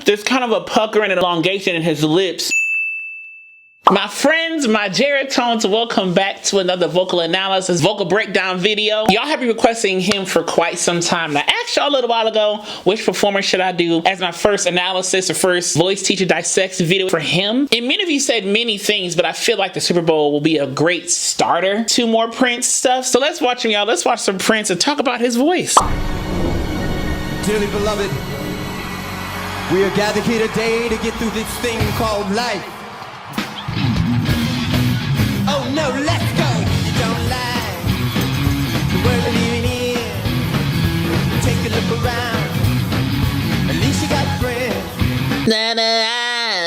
There's kind of a pucker and an elongation in his lips. My friends, my Geratones, welcome back to another vocal analysis, vocal breakdown video. Y'all have been requesting him for quite some time. Now, I asked y'all a little while ago, which performer should I do as my first analysis or first voice teacher dissects video for him? And many of you said many things, but I feel like the Super Bowl will be a great starter to more Prince stuff. So let's watch him, y'all. Let's watch some Prince and talk about his voice. Dearly beloved, we are gathered here today to get through this thing called life. Oh no, let's go! You don't lie. The world we're living in. Take a look around. At least you got friends. Na na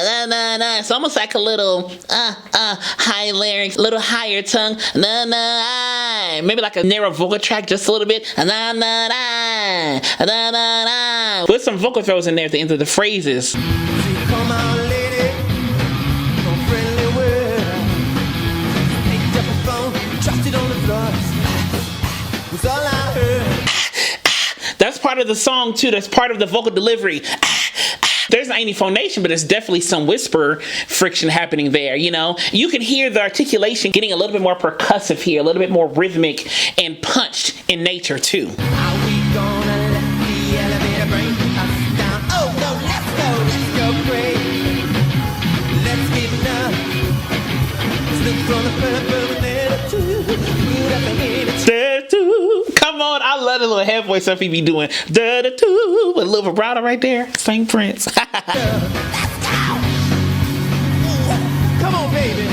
na na na. It's almost like a little high larynx, little higher tongue. Na na. Maybe like a narrow vocal track, just a little bit. Na na na na na na. Put some vocal throws in there at the end of the phrases. Come on, lady. No friendly word. Picked up the phone, dropped it on the floor. Was all I heard. That's part of the song too. That's part of the vocal delivery. There's not any phonation, but there's definitely some whisper friction happening there, you know? You can hear the articulation getting a little bit more percussive here, a little bit more rhythmic and punched in nature too. Are we gonna let the elevator bring us down? Oh no, let's go crazy. Let's get enough. Slip from the Come on, I love the little head voice stuff he be doing. Da-da-doo, with a little vibrato right there. Same Prince. Let's go. Come on, baby.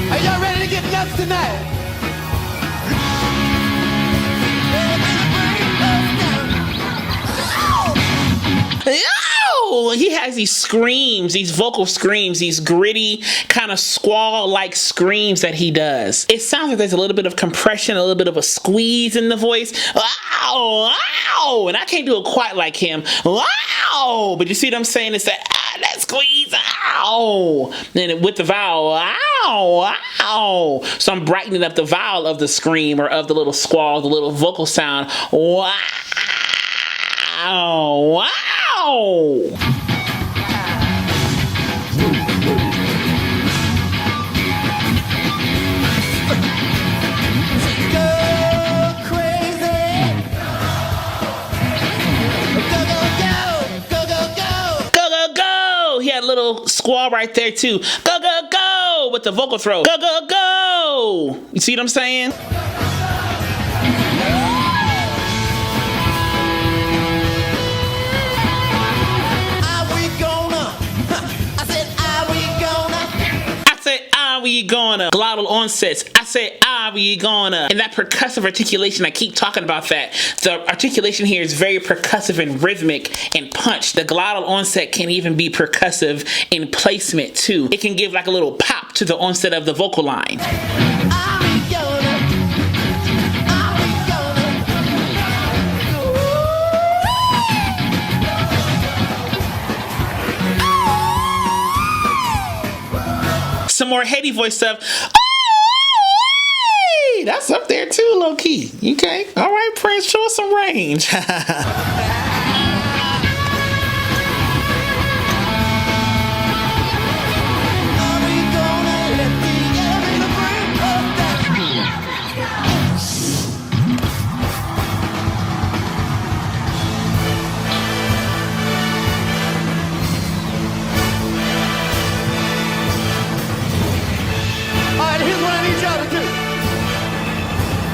Are y'all ready to get nuts tonight? Yo! He has these screams, these vocal screams, these gritty kind of squall-like screams that he does. It sounds like there's a little bit of compression, a little bit of a squeeze in the voice. Wow! Wow! And I can't do it quite like him. Wow! But you see what I'm saying? It's that squeeze. Ow! And with the vowel, ow! Ow! So I'm brightening up the vowel of the scream or of the little squall, the little vocal sound. Wow! Wow! He had a little squall right there too. Go, go, go! With the vocal throw. Go, go, go! You see what I'm saying? Are we gonna? Glottal onsets. I say, are we gonna? And that percussive articulation, I keep talking about that. The articulation here is very percussive and rhythmic and punch. The glottal onset can even be percussive in placement too. It can give like a little pop to the onset of the vocal line. Some more heady voice stuff. Oh, that's up there too, low key. Okay, all right, Prince, show us some range.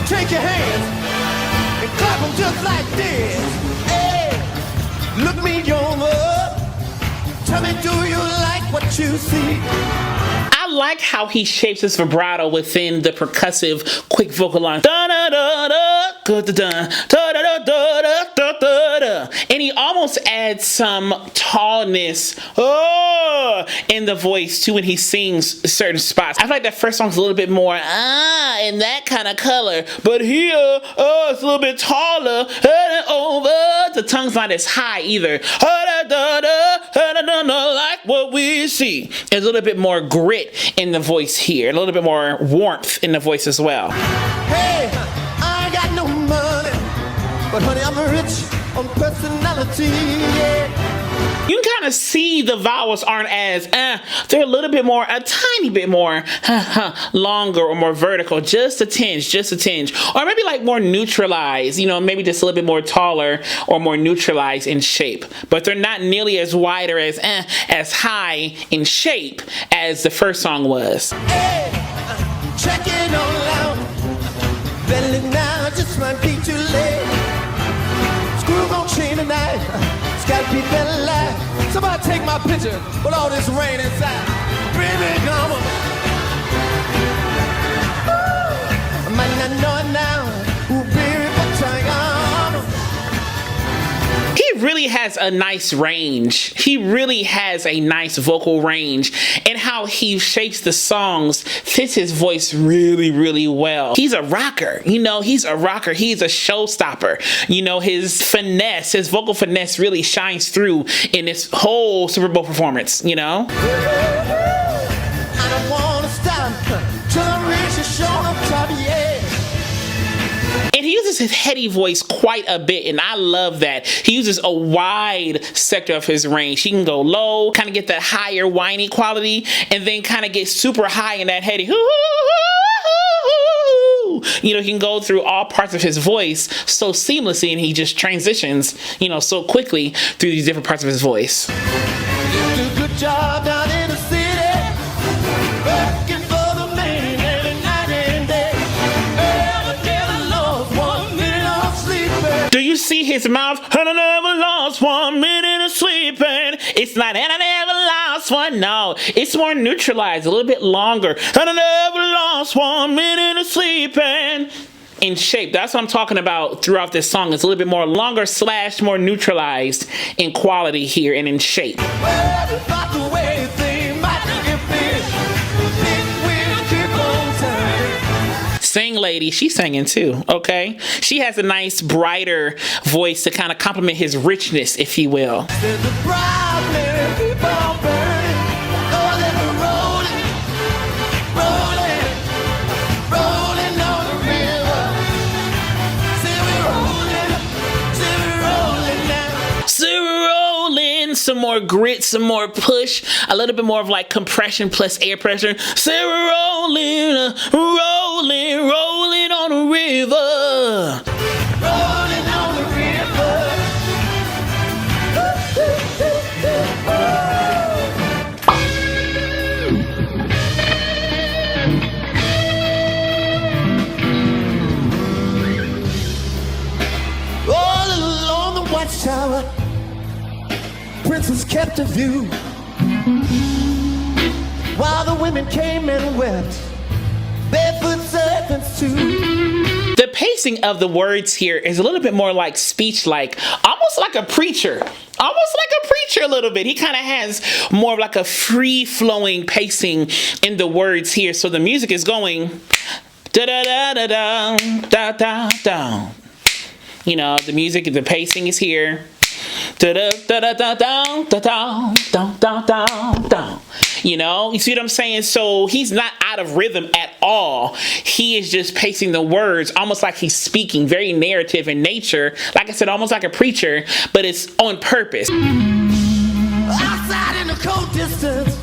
Take your hands and clap them just like this. Hey, look me over. Tell me, do you like what you see? I like how he shapes his vibrato within the percussive, quick vocal line. Da da da da da da da da da da da da da. And he almost adds some tallness in the voice too when he sings certain spots. I feel like that first song's a little bit more in that kind of color, but here it's a little bit taller. Over the tongue's not as high either. Like what we see. There's a little bit more grit in the voice here, a little bit more warmth in the voice as well. Hey, I ain't got no money, but honey, I'm rich on personality. eternity. Yeah. You can kind of see the vowels aren't as, they're a little bit more, a tiny bit more longer or more vertical, just a tinge. Or maybe like more neutralized, you know, maybe just a little bit more taller or more neutralized in shape. But they're not nearly as wide or as high in shape as the first song was. Hey, check it all out. Better now, just might be too late. Screw gon' chain tonight. It's gotta be better life. Somebody take my picture with all this rain inside. Bring me come on. I might not know it now. Ooh, baby, but I He really has a nice range. He really has a nice vocal range, and how he shapes the songs fits his voice really, really well. He's a rocker, you know, he's a rocker. He's a showstopper. You know, his finesse, his vocal finesse really shines through in this whole Super Bowl performance, you know? I don't wanna stop till I reach the show up top, yeah. And he uses his heady voice quite a bit, and I love that. He uses a wide sector of his range. He can go low, kind of get that higher whiny quality, and then kind of get super high in that heady. You know, he can go through all parts of his voice so seamlessly, and he just transitions, you know, so quickly through these different parts of his voice. You do a good job down in the city, working for the man every night and day. Never get lost 1 minute of sleeping. Do you see his mouth? And I never lost 1 minute of sleeping. It's not, and I never lost one. No, it's more neutralized, a little bit longer. And I never lost 1 minute of sleeping. In shape, that's what I'm talking about throughout this song. It's a little bit more longer / more neutralized in quality here and in shape. Well, about the way things might get fish, it will keep on turning. Sing lady, she's singing too, okay? She has a nice, brighter voice to kind of complement his richness, if you will. There's a problem, keep on burning. Oh, let it rolling, rolling, rolling on the river. See we rolling now. So we're rolling, some more grit, some more push, a little bit more of like compression plus air pressure. So we're rolling, rolling on the river. Rolling on the river. All along the Watchtower, Princess kept a view, while the women came and wept, barefoot servants too. The pacing of the words here is a little bit more like speech-like, almost like a preacher. Almost like a preacher a little bit. He kind of has more of like a free-flowing pacing in the words here. So the music is going da-da-da-da-da, da-da-da. You know, the music, the pacing is here. You know, you see what I'm saying? So he's not out of rhythm at all. He is just pacing the words almost like he's speaking, very narrative in nature. Like I said, almost like a preacher, but it's on purpose. Outside in the cold distance,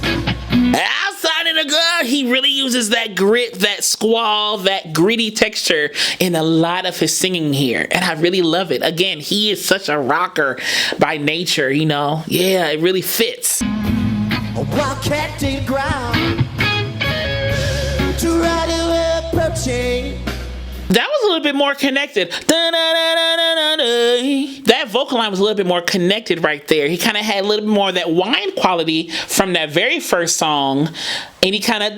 Outside in the gut, he really uses that grit, that squall, that gritty texture in a lot of his singing here. And I really love it. Again, he is such a rocker by nature, you know? Yeah, it really fits. a wildcat dig ground to ride it approaching. That was a little bit more connected. That vocal line was a little bit more connected right there. He kind of had a little bit more of that whine quality from that very first song. And he kind of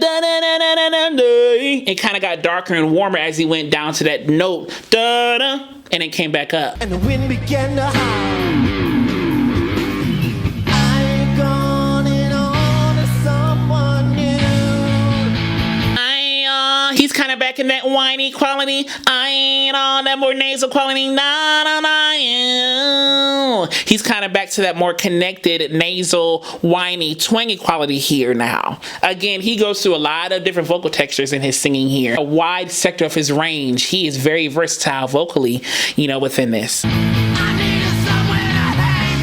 it kind of got darker and warmer as he went down to that note. And it came back up. And the wind began to howl. I ain't going on to someone new. He's kind of back in that whiny quality. I ain't on that more nasal quality. He's kind of back to that more connected, nasal, whiny, twangy quality here now. Again, he goes through a lot of different vocal textures in his singing here. A wide sector of his range. He is very versatile vocally, you know, within this. I needed somewhere to hang.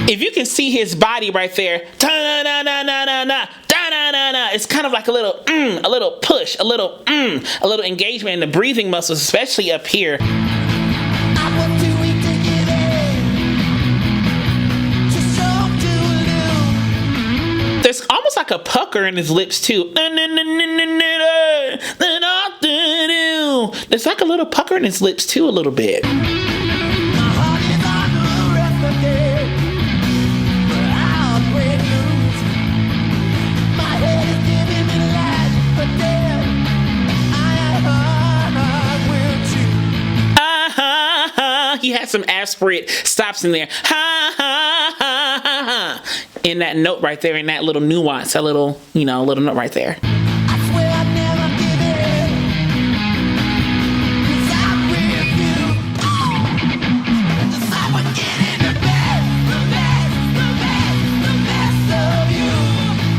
If you can see his body right there, it's kind of like a little push, a little engagement in the breathing muscles, especially up here. There's almost like a pucker in his lips too. There's like a little pucker in his lips too, a little bit. He had some aspirate stops in there. Ha ha ha ha ha. In that note right there, in that little nuance, a little, little note right there. I swear I'd never give in, 'cause I'm with you. Just I would get in the best of you.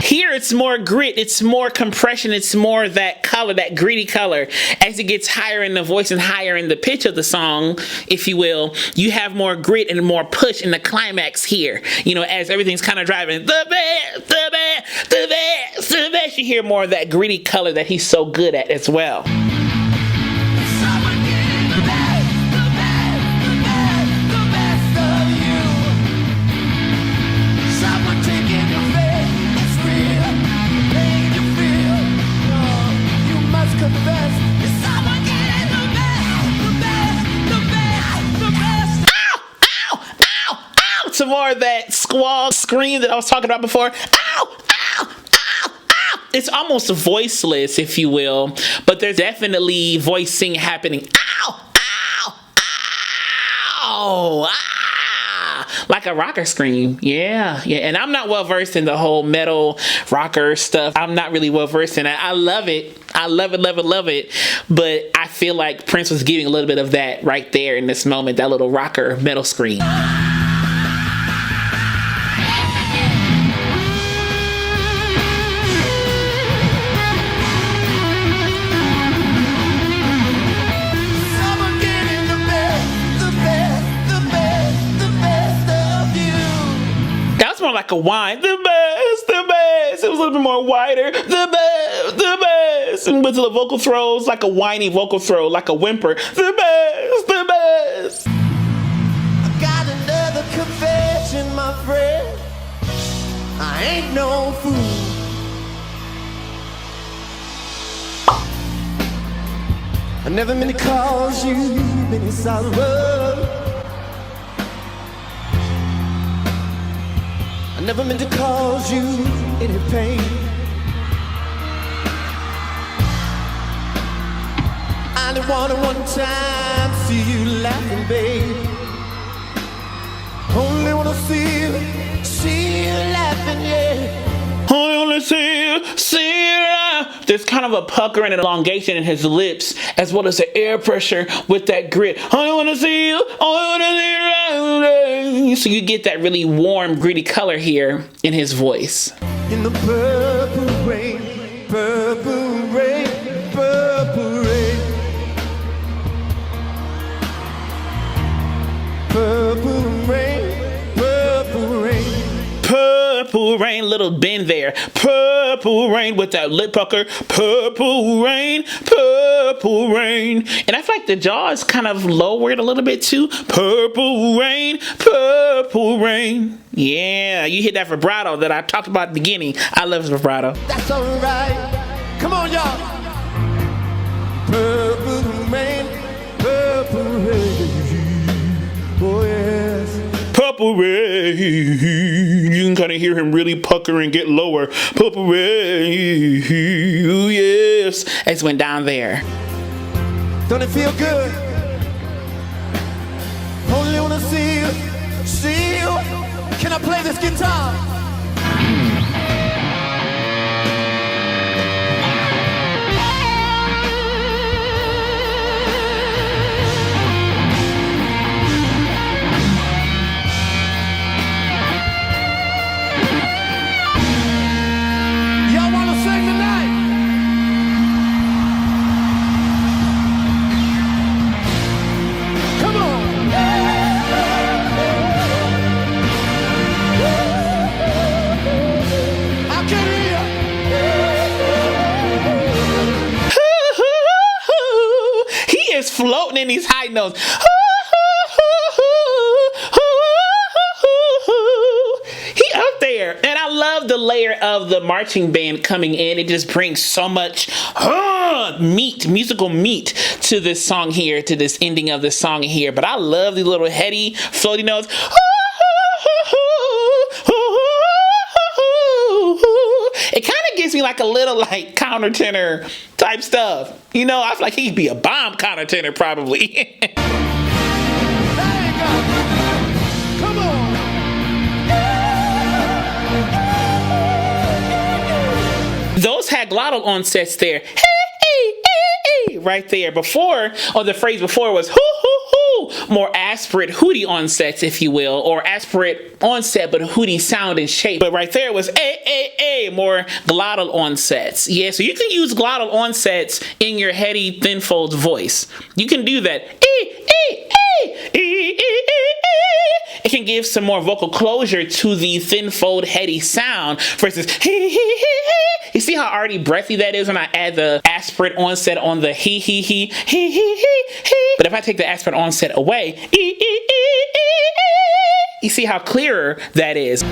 Here it's more grit, it's more compression, it's more that color, that gritty color. As it gets higher in the voice and higher in the pitch of the song, if you will, you have more grit and more push in the climax here. As everything's kind of driving the best, you hear more of that gritty color that he's so good at as well. Someone get in the best of you. Someone taking your faith, it's real. The pain you feel, you must confess. It's someone getting the best. Ow, ow, ow, ow. Some more of that squall scream that I was talking about before. Ow, ow, ow, ow. It's almost voiceless, if you will, but there's definitely voicing happening. Ow, ow, ow, ah. Like a rocker scream. Yeah. And I'm not well versed in the whole metal rocker stuff. I'm not really well versed in it. I love it. I love it. But I feel like Prince was giving a little bit of that right there in this moment, that little rocker metal scream. Someone getting the best of you. That was more like a whine. The best. It was a little bit more wider. The best. And with the vocal throws, like a whiny vocal throw, like a whimper. The best. I got another confession, my friend. I ain't no fool. I never meant to cause you any sorrow. I never meant to cause you any pain. I only wanted one time to see you laughing, babe. Only wanna see you laughing, yeah. I wanna see you. There's kind of a pucker and an elongation in his lips, as well as the air pressure with that grit. I wanna see you. So you get that really warm, gritty color here in his voice. In the purple rain, purple rain, purple rain. Purple rain, purple rain. Purple rain, little bend there. Purple rain with that lip pucker. Purple rain, purple rain. And I feel like the jaw is kind of lowered a little bit too. Purple rain, purple rain. Yeah, you hit that vibrato that I talked about at the beginning. I love his vibrato. That's alright. Come on, y'all. Purple rain, purple rain. Oh, yes. Purple rain. You can kind of hear him really pucker and get lower. Purple rain. Ooh, yes. As went down there. Don't it feel good? Only wanna see you. Can I play this guitar? Y'all wanna sing tonight? Come on. hitting these high notes. He up there. And I love the layer of the marching band coming in. It just brings so much musical meat to this song here, to this ending of this song here. But I love these little heady, floaty notes. It kind of gives me like a little like countertenor type stuff. You know, I feel like he'd be a bomb countertenor probably. There you go. Come on. Those had glottal onsets there. Right there. Before, or the phrase before was hoo hoo hoo, more aspirate hooty onsets, if you will, or aspirate onset but hooty sound and shape. But right there was more glottal onsets. Yeah, so you can use glottal onsets in your heady thin folds voice. You can do that. It can give some more vocal closure to the thin fold heady sound versus you see how already breathy that is when I add the aspirate onset on the he. But if I take the aspirate onset away, you see how clearer that is.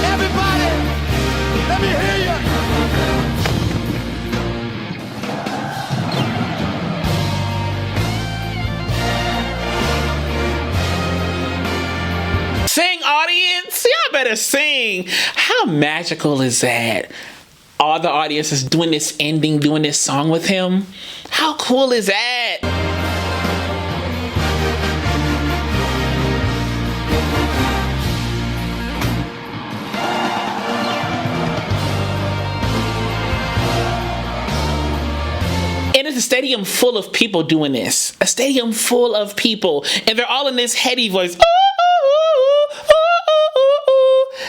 Everybody, let me hear you. Sing, audience. Y'all better sing. How magical is that? All the audience is doing this ending, doing this song with him. How cool is that? And it's a stadium full of people doing this. A stadium full of people. And they're all in this heady voice.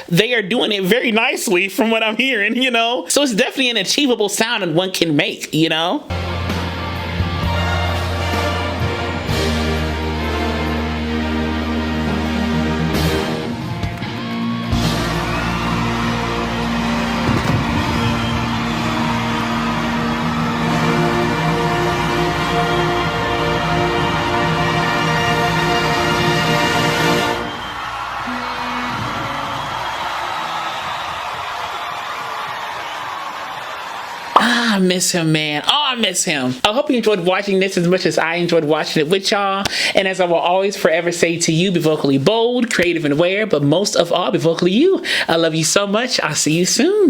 They are doing it very nicely from what I'm hearing, you know? So it's definitely an achievable sound and one can make, you know? I miss him, man. Oh, I miss him. I hope you enjoyed watching this as much as I enjoyed watching it with y'all. And as I will always forever say to you, be vocally bold, creative, and aware, but most of all, be vocally you. I love you so much. I'll see you soon.